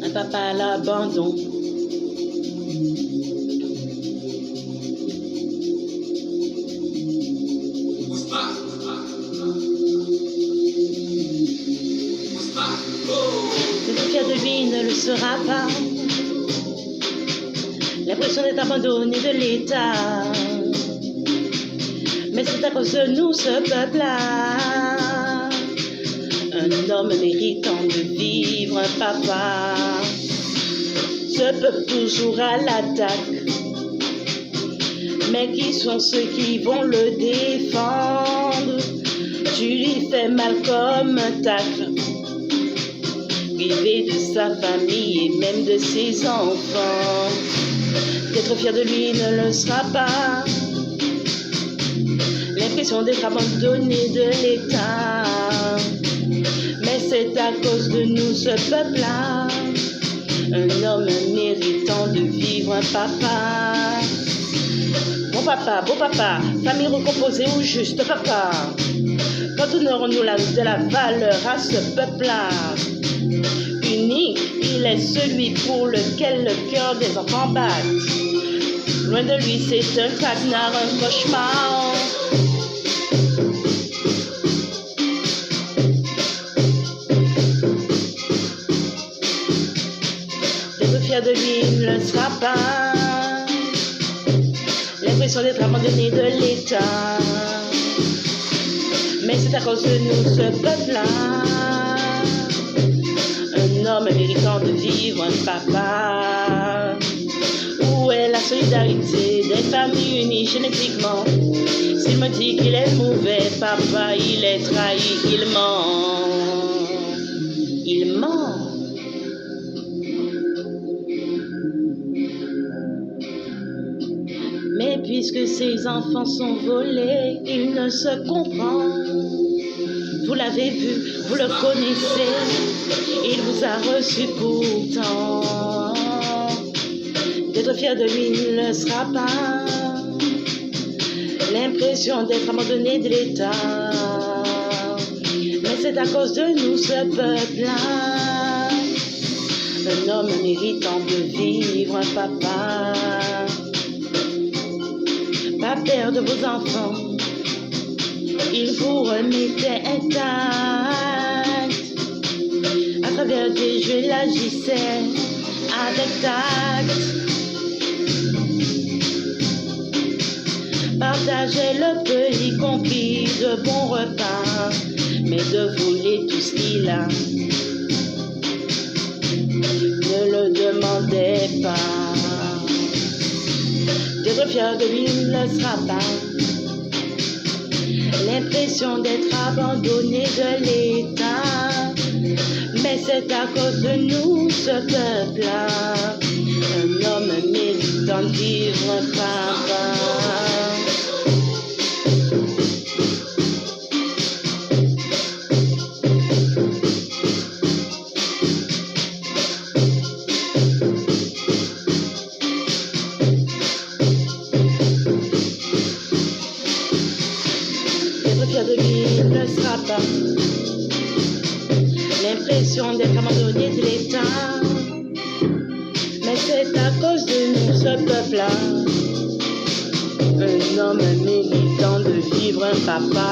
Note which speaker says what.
Speaker 1: un papa à l'abandon. D'être fier de lui ne le sera pas. L'impression d'être abandonné de l'État. Mais c'est à cause de nous, ce peuple-là. Un homme méritant de vivre, un papa. Ce peuple toujours à l'attaque. Mais qui sont ceux qui vont le défendre? Tu lui fais mal comme un tacle. Privé de sa famille et même de ses enfants. D'être fier de lui ne le sera pas. L'impression d'être abandonné de l'État. Mais c'est à cause de nous, ce peuple-là. Un homme méritant de vivre, un papa. Beau papa, famille recomposée ou juste papa. Quand donnerons-nous de la valeur à ce peuple-là? Unique, il est celui pour lequel le cœur des enfants bat. Loin de lui, c'est un traquenard, un cauchemar. D'être fier de lui, il ne le sera pas. L'impression d'être abandonné de l'État. Mais c'est à cause de nous, ce peuple-là. Un homme méritant de vivre, un papa. Où est la solidarité des familles unies génétiquement? S'il me dit qu'il est mauvais, papa, il est trahi, il ment. Il ment. Mais puisque ses enfants sont volés, il ne se comprend. Vous l'avez vu, vous le connaissez, il vous a reçu pourtant. D'être fier de lui ne le sera pas. L'impression d'être abandonné de l'État. Mais c'est à cause de nous, ce peuple-là. Un homme méritant de vivre, un papa. Pas perdre vos enfants, il vous remettait intact. À travers des jeux, il agissait avec tact. Partagez le peu, y compris de bons repas, mais de voler tout ce qu'il a. Ne le demandez pas. D'être fier de lui ne le sera pas. L'impression d'être abandonné de l'État. Mais c'est à cause de nous, ce peuple-là. Un homme méritant de vivre, un papa. Fier de lui ne le sera pas. L'impression d'être abandonné de l'État. Mais c'est à cause de nous, ce peuple-là. Un homme méritant de vivre, un papa.